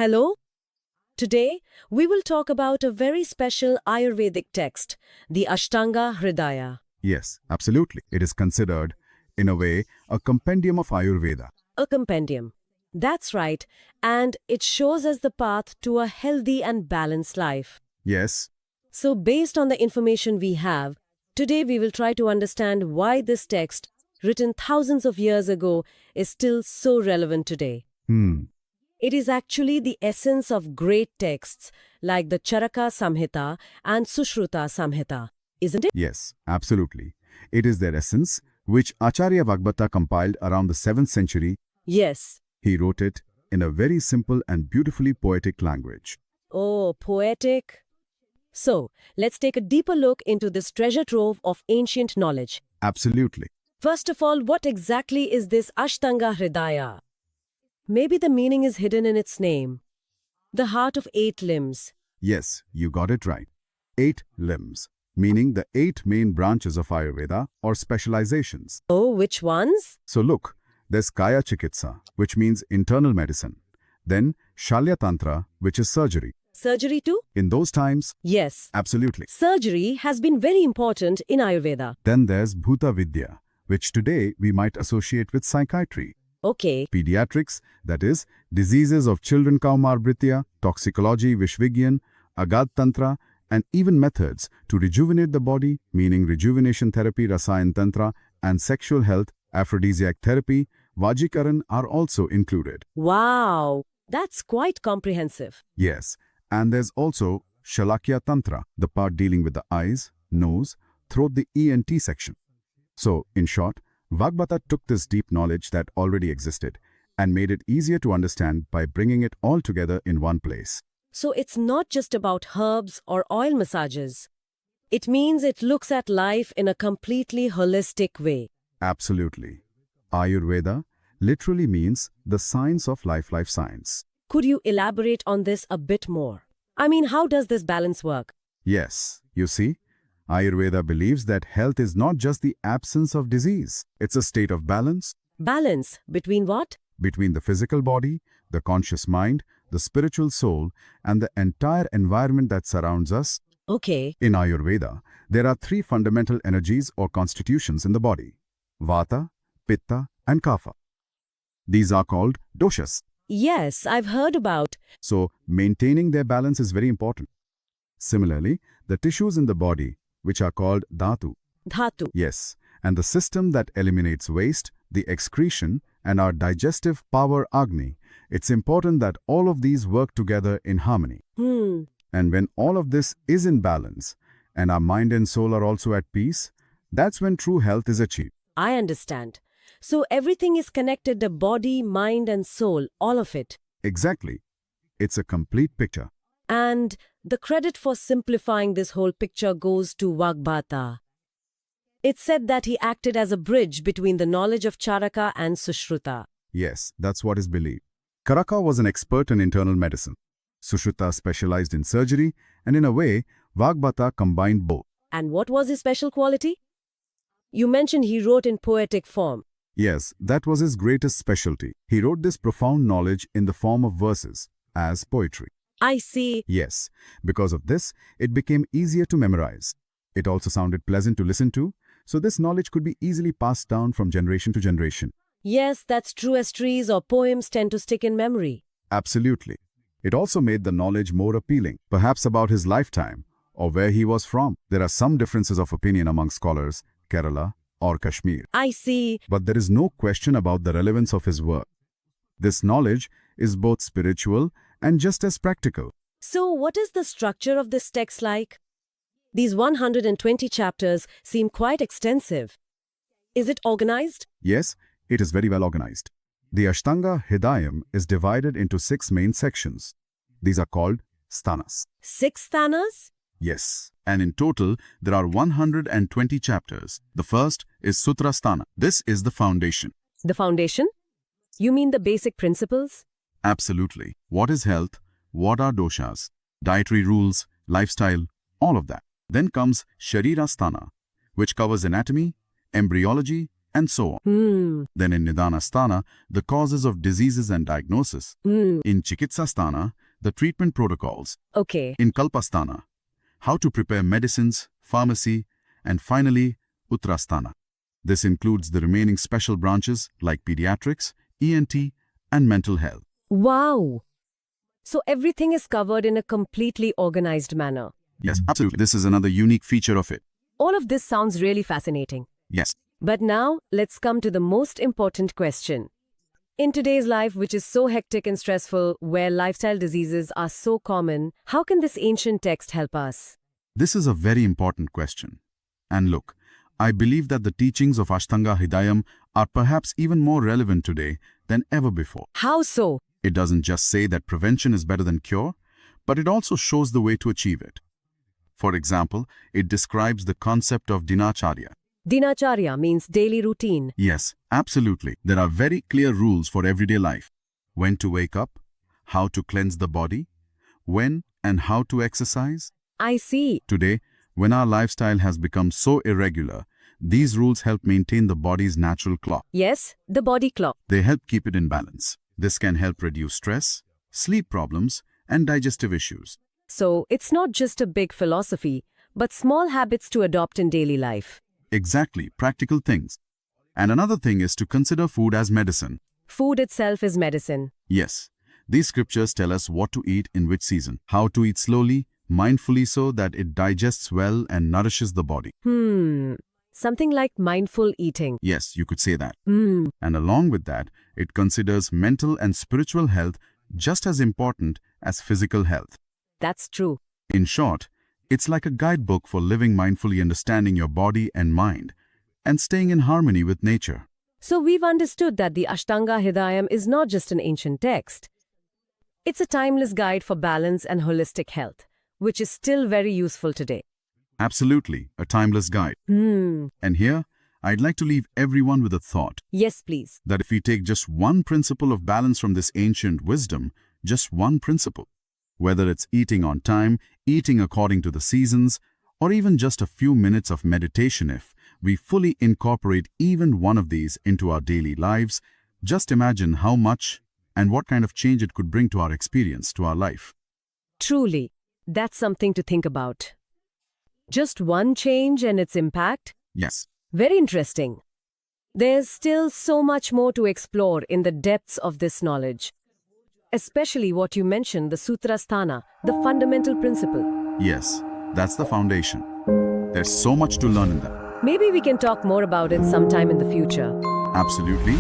Hello? Today, we will talk about a very special Ayurvedic text, the Ashtanga Hridayam. Yes, absolutely. It is considered, in a way, a compendium of Ayurveda. A compendium. That's right, and it shows us the path to a healthy and balanced life. Yes, So, based on the information we have, today we will try to understand why this text, written thousands of years ago, is still so relevant today. It is actually the essence of great texts like the Charaka Samhita and Sushruta Samhita, isn't it? yes, absolutely. It is their essence, which Acharya Vagbhata compiled around the 7th century. Yes. He wrote it in a very simple and beautifully poetic language. Oh, poetic. So, let's take a deeper look into this treasure trove of ancient knowledge. Absolutely. First of all, what exactly is this Ashtanga Hridaya? Maybe the meaning is hidden in its name. The heart of 8 limbs. Yes, you got it right. 8 limbs, meaning the 8 main branches of Ayurveda or specializations. Oh, which ones? So look, there's Kaya Chikitsa, which means internal medicine. Then Shalya Tantra, which is surgery. Surgery too? In those times, Yes. absolutely. Surgery has been very important in Ayurveda. Then there's Bhuta Vidya, which today we might associate with psychiatry. Okay. Pediatrics, that is, diseases of children Kaumarbritya, toxicology Vishvigyan, Agad Tantra, and even methods to rejuvenate the body, meaning rejuvenation therapy Rasayan Tantra, and sexual health, aphrodisiac therapy, Vajikaran are also included. Wow. That's quite comprehensive. Yes, and there's also Shalakya Tantra, the part dealing with the eyes, nose, throat, the ENT section. So, in short, Vagbhata took this deep knowledge that already existed and made it easier to understand by bringing it all together in one place. So it's not just about herbs or oil massages. It means it looks at life in a completely holistic way. Absolutely. Ayurveda literally means the science of life science. Could you elaborate on this a bit more? I mean, how does this balance work? Yes, you see, Ayurveda believes that health is not just the absence of disease. It's a state of balance Balance between what? between the physical body, the conscious mind, the spiritual soul, and the entire environment that surrounds us. Okay. In Ayurveda, there are 3 fundamental energies or constitutions in the body: Vata, Pitta, and Kapha. These are called doshas. Yes, I've heard about. So, maintaining their balance is very important. Similarly, the tissues in the body, which are called dhatu. Dhatu. Yes, and the system that eliminates waste, the excretion, and our digestive power Agni. It's important that all of these work together in harmony. And when all of this is in balance, and our mind and soul are also at peace, that's when true health is achieved. I understand. So everything is connected, the body, mind, and soul, all of it. Exactly. It's a complete picture. And the credit for simplifying this whole picture goes to Vagbhata. It's said that he acted as a bridge between the knowledge of Charaka and Sushruta. Yes, that's what is believed. Karaka was an expert in internal medicine. Sushruta specialized in surgery, and in a way, Vagbhata combined both. And what was his special quality? You mentioned he wrote in poetic form. Yes, that was his greatest specialty. He wrote this profound knowledge in the form of verses, as poetry. I see. Yes, because of this, it became easier to memorize. It also sounded pleasant to listen to, so this knowledge could be easily passed down from generation to generation. Yes, that's true, as trees or poems tend to stick in memory. Absolutely. It also made the knowledge more appealing, perhaps about his lifetime or where he was from. There are some differences of opinion among scholars, Kerala or Kashmir. I see. But there is no question about the relevance of his work. This knowledge is both spiritual and just as practical. So what is the structure of this text like? These 120 chapters seem quite extensive. Is it organized? Yes, it is very well organized. The Ashtanga Hridayam is divided into 6 main sections. These are called sthanas. 6 sthanas? Yes, and in total, there are 120 chapters. The first is Sutra Sthana. This is the foundation. The foundation? You mean the basic principles? Absolutely. What is health? What are doshas? Dietary rules, lifestyle, all of that. Then comes Sharira Sthana, which covers anatomy, embryology, and so on. Then in Nidana Sthana, the causes of diseases and diagnosis. In Chikitsa Sthana, the treatment protocols. Okay. In Kalpa Sthana, how to prepare medicines, pharmacy, and finally, Uttara Sthana. This includes the remaining special branches like pediatrics, ENT, and mental health. Wow! So everything is covered in a completely organized manner. Yes, absolutely. This is another unique feature of it. All of this sounds really fascinating. Yes. But now, let's come to the most important question. In today's life, which is so hectic and stressful, where lifestyle diseases are so common, how can this ancient text help us? This is a very important question. And look, I believe that the teachings of Ashtanga Hridayam are perhaps even more relevant today than ever before. How so? It doesn't just say that prevention is better than cure, but it also shows the way to achieve it. For example, it describes the concept of Dinacharya. Dinacharya means daily routine. Yes, absolutely. There are very clear rules for everyday life. When to wake up, how to cleanse the body, when and how to exercise. I see. Today, when our lifestyle has become so irregular, these rules help maintain the body's natural clock. Yes, the body clock. They help keep it in balance. This can help reduce stress, sleep problems, and digestive issues. So, it's not just a big philosophy, but small habits to adopt in daily life. Exactly, practical things. And another thing is to consider food as medicine. Food itself is medicine. Yes, these scriptures tell us what to eat in which season, how to eat slowly, mindfully so that it digests well and nourishes the body. Something like mindful eating. Yes, you could say that. And along with that, it considers mental and spiritual health just as important as physical health. That's true. In short, it's like a guidebook for living mindfully, understanding your body and mind, and staying in harmony with nature. So we've understood that the Ashtanga Hridayam is not just an ancient text. It's a timeless guide for balance and holistic health, which is still very useful today. Absolutely, a timeless guide. And here, I'd like to leave everyone with a thought. Yes, please. That if we take just one principle of balance from this ancient wisdom, just one principle, whether it's eating on time, eating according to the seasons, or even just a few minutes of meditation, if we fully incorporate even one of these into our daily lives, just imagine how much and what kind of change it could bring to our experience, to our life. Truly, that's something to think about. Just one change and its impact? Yes. Very interesting. There's still so much more to explore in the depths of this knowledge. Especially what you mentioned, the Sutra Sthana, the fundamental principle. Yes, that's the foundation. There's so much to learn in that. Maybe we can talk more about it sometime in the future. Absolutely.